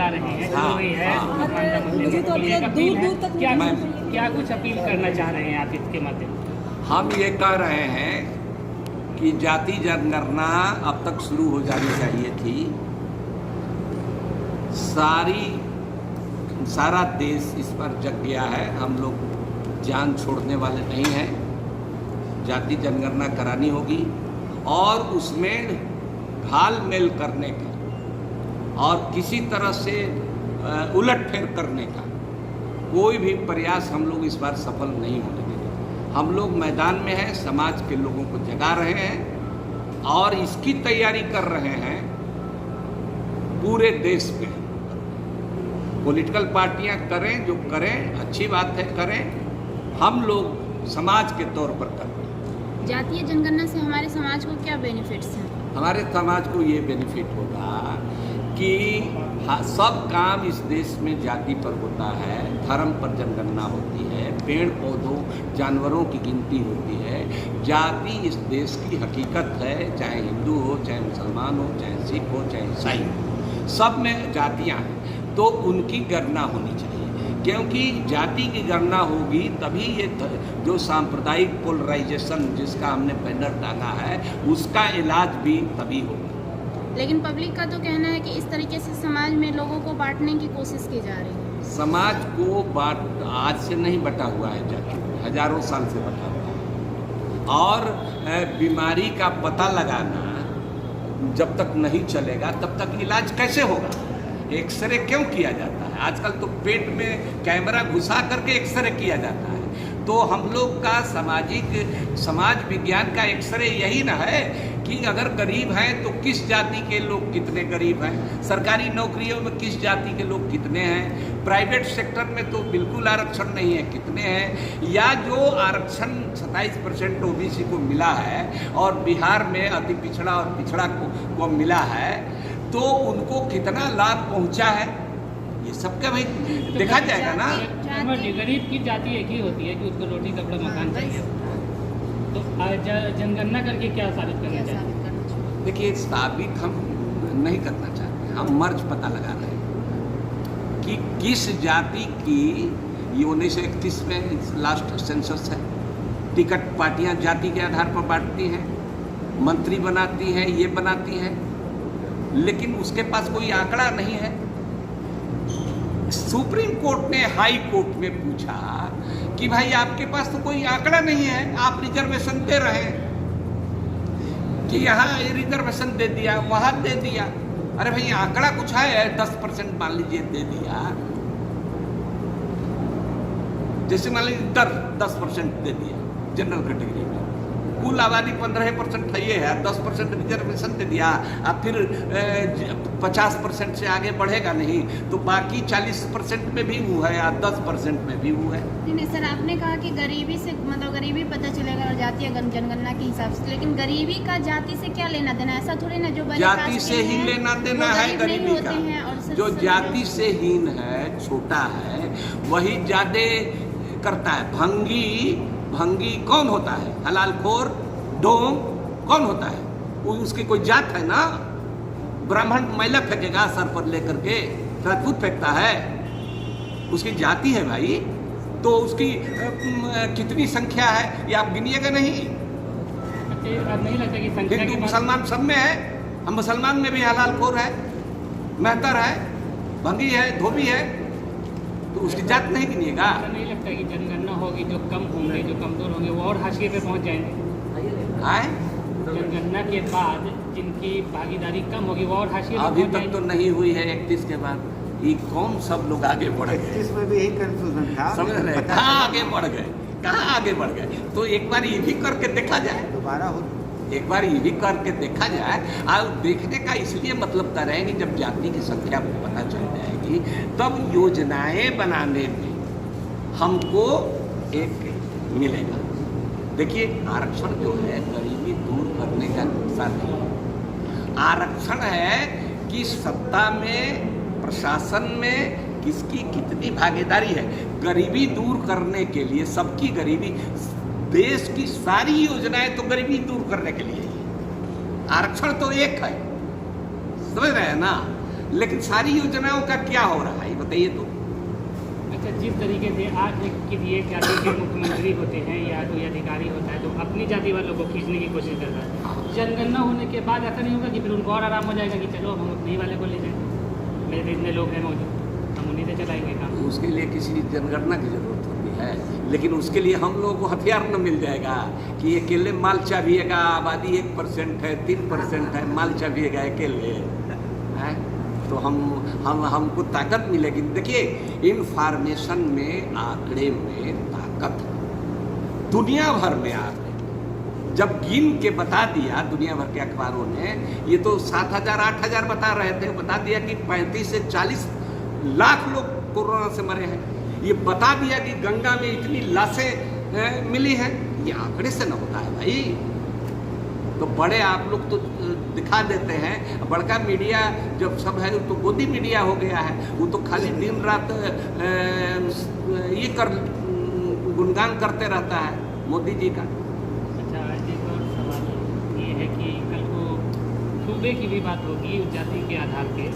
जा रहे हैं, हाँ, वही है हाँ। क्या कुछ अपील करना चाह रहे हैं आप इसके माध्यम से? हम ये कह रहे हैं कि जाति जनगणना अब तक शुरू हो जानी चाहिए थी। सारा देश इस पर जग गया है, हम लोग जान छोड़ने वाले नहीं हैं। जाति जनगणना करानी होगी और उसमें घाल मेल करने का और किसी तरह से उलटफेर करने का कोई भी प्रयास हम लोग इस बार सफल नहीं होने देंगे। हम लोग मैदान में हैं, समाज के लोगों को जगा रहे हैं और इसकी तैयारी कर रहे हैं पूरे देश में। पॉलिटिकल पार्टियां करें जो करें, अच्छी बात है, करें। हम लोग समाज के तौर पर करें। जातीय जनगणना से हमारे समाज को क्या बेनिफिट्स हैं? हमारे समाज को ये बेनिफिट होगा कि सब काम इस देश में जाति पर होता है, धर्म पर जनगणना होती है, पेड़ पौधों जानवरों की गिनती होती है। जाति इस देश की हकीकत है, चाहे हिंदू हो, चाहे मुसलमान हो, चाहे सिख हो, चाहे ईसाई हो, सब में जातियां हैं, तो उनकी गणना होनी चाहिए। क्योंकि जाति की गणना होगी तभी ये जो सांप्रदायिक पोलराइजेशन जिसका हमने बैनर टांगा है उसका इलाज भी तभी होगा। लेकिन पब्लिक का तो कहना है कि इस तरीके से समाज में लोगों को बांटने की कोशिश की जा रही है। समाज को आज से नहीं बटा हुआ है, जाति हजारों साल से बटा हुआ है। और बीमारी का पता लगाना जब तक नहीं चलेगा तब तक इलाज कैसे होगा? एक्सरे क्यों किया जाता है? आजकल तो पेट में कैमरा घुसा करके एक्सरे किया जाता है। तो हम लोग का समाज विज्ञान का एक्सरे यही ना है कि अगर गरीब हैं तो किस जाति के लोग कितने गरीब हैं, सरकारी नौकरियों में किस जाति के लोग कितने हैं, प्राइवेट सेक्टर में तो बिल्कुल आरक्षण नहीं है कितने हैं, या जो आरक्षण 27% ओबीसी को मिला है और बिहार में अति पिछड़ा और पिछड़ा को मिला है, तो उनको कितना लाभ पहुंचा है, ये सबका भाई देखा जाएगा ना। गरीब की जाति एक ही होती है कि उसको रोटी कपड़ा मकान चाहिए। तो जनगणना करके क्या साबित करना चाहते हैं? देखिए, साबित हम नहीं करना चाहते, हम मर्ज पता लगा रहे हैं कि किस जाति की। ये 1931 में लास्ट सेंसस है। टिकट पार्टियां जाति के आधार पर बांटती हैं, मंत्री बनाती हैं, ये बनाती हैं, लेकिन उसके पास कोई आंकड़ा नहीं है। सुप्रीम कोर्ट ने हाई कोर्ट में पूछा कि भाई आपके पास तो कोई आंकड़ा नहीं है, आप रिजर्वेशन दे रहे हैं कि यहाँ रिजर्वेशन दे दिया, वहां दे दिया। अरे भाई आंकड़ा कुछ है? 10% मान लीजिए दे दिया, जैसे मान लीजिए 10% दे दिया जनरल कैटेगरी में, कुल आबादी 15% है, ये है 10% रिजर्वेशन दे दिया, अब फिर 50% से आगे बढ़ेगा नहीं, तो बाकी 40% में भी वो है या 10% में भी वो है। नहीं सर, आपने कहा कि गरीबी से मतलब गरीबी पता चलेगा और जातीय जनगणना के हिसाब से, लेकिन गरीबी का जाति से क्या लेना देना? ऐसा थोड़ी ना, जो जाति से ही लेना देना है गरीबी का। जो जाति से हीन है, छोटा है, वही ज्यादा करता है। भंगी कौन होता है? हलालखोर, डोम कौन होता है? वो उसकी कोई जात है ना। ब्राह्मण मैला फेंकेगा सर पर लेकर के, राजपूत फेंकता है, उसकी जाति है भाई। तो उसकी कितनी संख्या है ये आप गिनिएगा नहीं। अब नहीं लगता कि संख्या हिंदू मुसलमान सब में है। हम मुसलमान में भी हलालखोर है, मेहतर है, भंगी है, धोबी है, तो उसकी जात नहीं गिनिएगा। नहीं लगता कि जनगणना होगी, जो कम होंगे, जो कमजोर होंगे, वो और हाशिए पे पहुंच जाएंगे? जनगणना के बाद जिनकी भागीदारी कम होगी वो और हाशिए पे अभी पहुंच तक तो नहीं हुई है। 31 के बाद ये कौन सब लोग आगे बढ़ गए? 31 में भी यही कंफ्यूजन था। समझ रहे? कहाँ आगे बढ़ गए, कहाँ आगे बढ़ गए? तो एक बार ये भी करके देखा जाए, दोबारा हो, एक बार ये भी करके देखा जाए। और देखने का इसलिए मतलब कर रहे हैं कि जब जाति की संख्या पता चल जाएगी तब योजनाएं बनाने में हमको एक मिलेगा। देखिए, आरक्षण जो है गरीबी दूर करने का साधन है। आरक्षण है कि सत्ता में, प्रशासन में किसकी कितनी भागीदारी है। गरीबी दूर करने के लिए, सबकी गरीबी, देश की सारी योजनाएं तो गरीबी दूर करने के लिए ही है। आरक्षण तो एक है, समझ रहे हैं ना। लेकिन सारी योजनाओं का क्या हो रहा है ये बताइए तो। अच्छा, जिस तरीके से आज किसी एक जाति के मुख्यमंत्री होते हैं या कोई अधिकारी होता है तो अपनी जाति वालों को खींचने की कोशिश करता है, जनगणना होने के बाद ऐसा नहीं होगा कि फिर उनको और आराम हो जाएगा कि चलो हम अपने ही वाले को ले जाएं, मेरे इतने लोग हैं मौजूद, हम उन्हीं से चलाएंगे काम। उसके लिए किसी जनगणना की जरूरत होती है, लेकिन उसके लिए हम लोगों को हथियार न मिल जाएगा कि अकेले माल चाहिएगा, आबादी 1% है, 3% है, माल चाहिएगा अकेले है, तो हमको ताकत मिलेगी। देखिए, इंफॉर्मेशन में, आंकड़े में ताकत है। दुनिया भर में आंकड़े जब गिन के बता दिया, दुनिया भर के अखबारों ने, ये तो 7,000 8,000 बता रहे थे, बता दिया कि 35 से 40 लाख लोग कोरोना से मरे हैं। ये बता दिया कि गंगा में इतनी लाशें मिली हैं। ये आंकड़े से न होता है भाई। तो बड़े आप लोग तो दिखा देते हैं, बड़का मीडिया जब सब है तो गोदी मीडिया हो गया है, वो तो खाली दिन रात ये गुणगान करते रहता है मोदी जी का। अच्छा, एक और सवाल ये है कि कल को सूबे की भी बात होगी उस जाति के आधार पे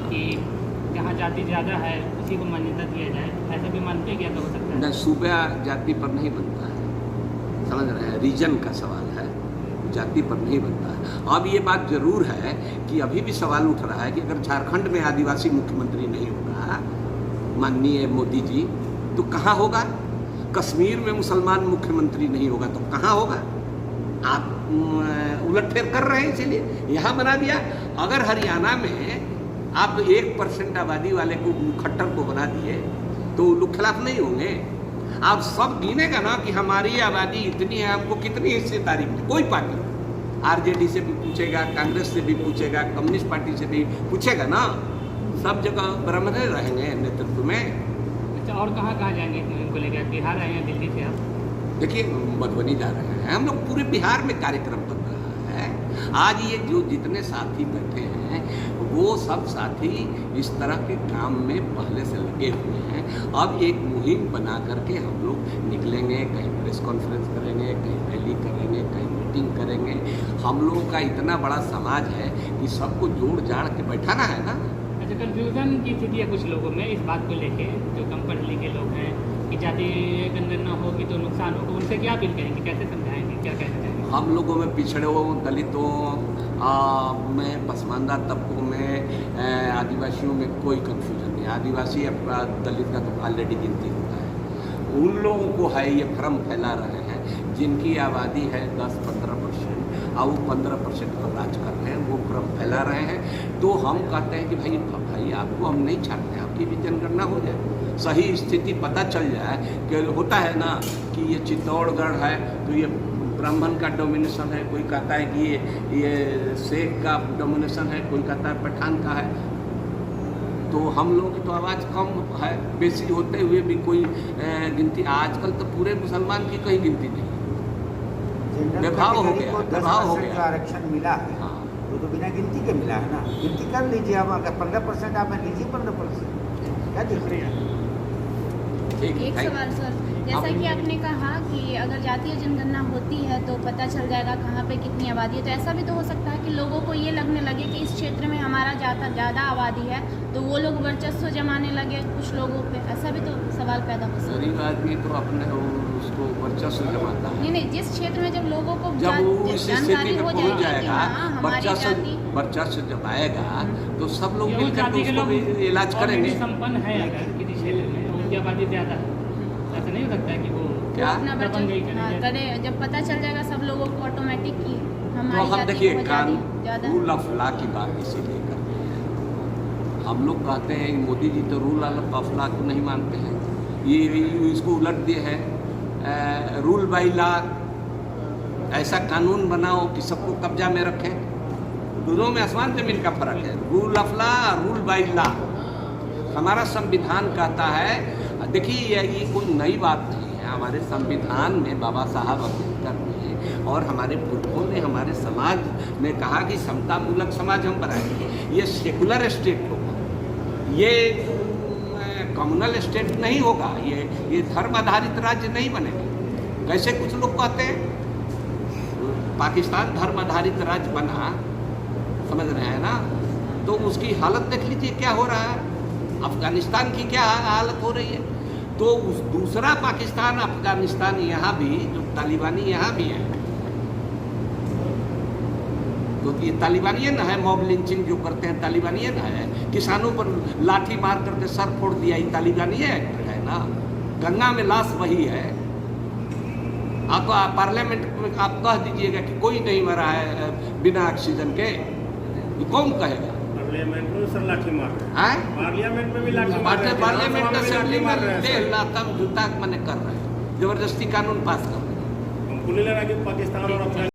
कि जहाँ जाति ज़्यादा है उसी को मान्यता दिया जाए, ऐसा भी मानते क्या तो हो सकता है? न, सूबा जाति पर नहीं बनता है, समझ रहे हैं, रीजन का सवाल है, जाति पर नहीं बनता है। अब ये बात जरूर है कि अभी भी सवाल उठ रहा है कि अगर झारखंड में आदिवासी मुख्यमंत्री नहीं होगा माननीय मोदी जी, तो कहाँ होगा? कश्मीर में मुसलमान मुख्यमंत्री नहीं होगा तो कहाँ होगा? आप उलटफेर कर रहे हैं, इसीलिए यहाँ बना दिया। अगर हरियाणा में आप 1% आबादी वाले को, खट्टर को बना दिए तो लोग खिलाफ नहीं होंगे। आप सब गिनेगा ना कि हमारी आबादी इतनी है, आपको कितनी हिस्सेदारी मिली। कोई पार्टी आरजेडी से भी पूछेगा, कांग्रेस से भी पूछेगा, कम्युनिस्ट पार्टी से भी पूछेगा ना, सब जगह बरामदे रहेंगे नेतृत्व में। अच्छा, और कहाँ जाएंगे इनको लेकर? बिहार आए हैं दिल्ली से आप? देखिए, मधुबनी जा रहे हैं हम लोग, पूरे बिहार में कार्यक्रम बन रहा है। आज ये जो जितने साथी बैठे हैं वो सब साथी इस तरह के काम में पहले से लगे हुए हैं। अब एक मुहिम बना करके हम लोग निकलेंगे, कहीं प्रेस कॉन्फ्रेंस करेंगे, कहीं रैली करेंगे, कहीं मीटिंग करेंगे। हम लोगों का इतना बड़ा समाज है कि सबको जोड़ जाड़ के बैठाना है ना। अच्छा, कन्फ्यूजन की स्थिति है कुछ लोगों में इस बात को लेके, जो कम पढ़े लिखे लोग हैं कि जाति जनगणना होगी तो नुकसान होगा, उनसे क्या अपील करेंगे, कैसे समझाएंगे, क्या कहना चाहेंगे? हम लोगों में पिछड़ों, दलितों में, पसमानदा तबकों में, आदिवासियों में कोई कन्फ्यूजन नहीं। आदिवासी या दलित का तो ऑलरेडी गिनती होता है। उन लोगों को है ये भ्रम फैला रहे हैं जिनकी आबादी है 10-15% और वो 15% पर राज कर रहे हैं, वो भ्रम फैला रहे हैं। तो हम कहते हैं कि भाई आपको हम नहीं चाहते, आपकी भी जनगणना हो जाए, सही स्थिति पता चल जाए। कि होता है ना कि ये चित्तौड़गढ़ है तो ये ब्राह्मण का डोमिनेशन है, कोई कहता है कि ये शेख का डोमिनेशन है, कोई कहता है पठान का है। तो हम लोगों की तो आवाज़ कम है, बेसी होते हुए भी कोई गिनती। आजकल तो पूरे मुसलमान की कहीं गिनती नहीं, विभाग हो गया, विभाग हो गया। आरक्षण मिला है, हाँ, वो तो बिना गिनती के मिला है ना। गिनती कर लीजिए, अब अगर 15% आप लीजिए 15%, क्या दिख रही है? एक सवाल सर, जैसा कि आपने कहा कि अगर जातीय जनगणना होती है तो पता चल जाएगा कहाँ पे कितनी आबादी है, तो ऐसा भी तो हो सकता है कि लोगों को ये लगने लगे कि इस क्षेत्र में हमारा ज़्यादा आबादी है तो वो लोग वर्चस्व जमाने लगे कुछ लोगों पे, ऐसा भी तो सवाल पैदा हो सकता है। गरीब आदमी तो अपने उसको वर्चस्व जमाता है। नहीं, जिस क्षेत्र में जब लोगों को जब वो इस स्थिति में पहुंच जाएगा, वर्चस्व जब आएगा तो सब लोग जो मिलकर जाति के उसको लोग भी इलाज करेंगे। संपन्न है अगर किसी क्षेत्र में उनकी आबादी ज़्यादा है, ऐसा नहीं हो सकता है कि वो क्या अपना बचत करे, जब पता चल जाएगा सब लोगों को ऑटोमेटिक की तो हमारी हम जाति देखिए, बहुत ज़्यादा है। रूल ऑफ लॉ की बात इसीलिए करते हैं। हम लोग कहते हैं मोदी जी तो रूल ऑफ लॉ को नहीं मानते हैं, ये इसको उलट दिए है रूल बाई लॉ। ऐसा कानून बनाओ कि सबको कब्जा में रखें, दोनों में आसमान जमीन का फर्क है। Rule of law, rule by law. हमारा संविधान कहता है, देखिए ये कोई नई बात नहीं है, हमारे संविधान में बाबा साहब अम्बेडकर ने और हमारे पुरखों ने हमारे समाज में कहा कि समतामूलक समाज हम बनाएंगे। ये सेकुलर स्टेट होगा, ये कम्युनल स्टेट नहीं होगा, ये धर्म आधारित राज्य नहीं बनेगा। कैसे कुछ लोग कहते हैं पाकिस्तान धर्म आधारित राज्य बना, समझ रहे हैं ना। तो उसकी हालत देख लीजिए क्या हो रहा है, अफगानिस्तान की क्या हालत हो रही है। तो उस दूसरा पाकिस्तान, अफगानिस्तान यहाँ भी जो तालिबानी यहाँ भी है, तो ये तालिबानियन है। मॉब लिंचिंग जो करते हैं तालिबानियन है। किसानों पर लाठी मार करके सर फोड़ दिया, ये तालिबानियन एक्ट है ना। गंगा में लाश वही है। आप पार्लियामेंट में आप कह दीजिएगा कि कोई नहीं मरा है बिना ऑक्सीजन के, ये कौन कहेगा? पार्लियामेंट में सर लाठी मार रहे हैं? हैं, पार्लियामेंट में भी लाठी मार रहे हैं, पार्लियामेंट असेंबली मार रहे में हैं देह सर। लाता जूता मने कर रहे हैं, जबरदस्ती कानून पास कर रहे हैं। हमको नहीं लग रहा कि पाकिस्तान और अफगानिस्तान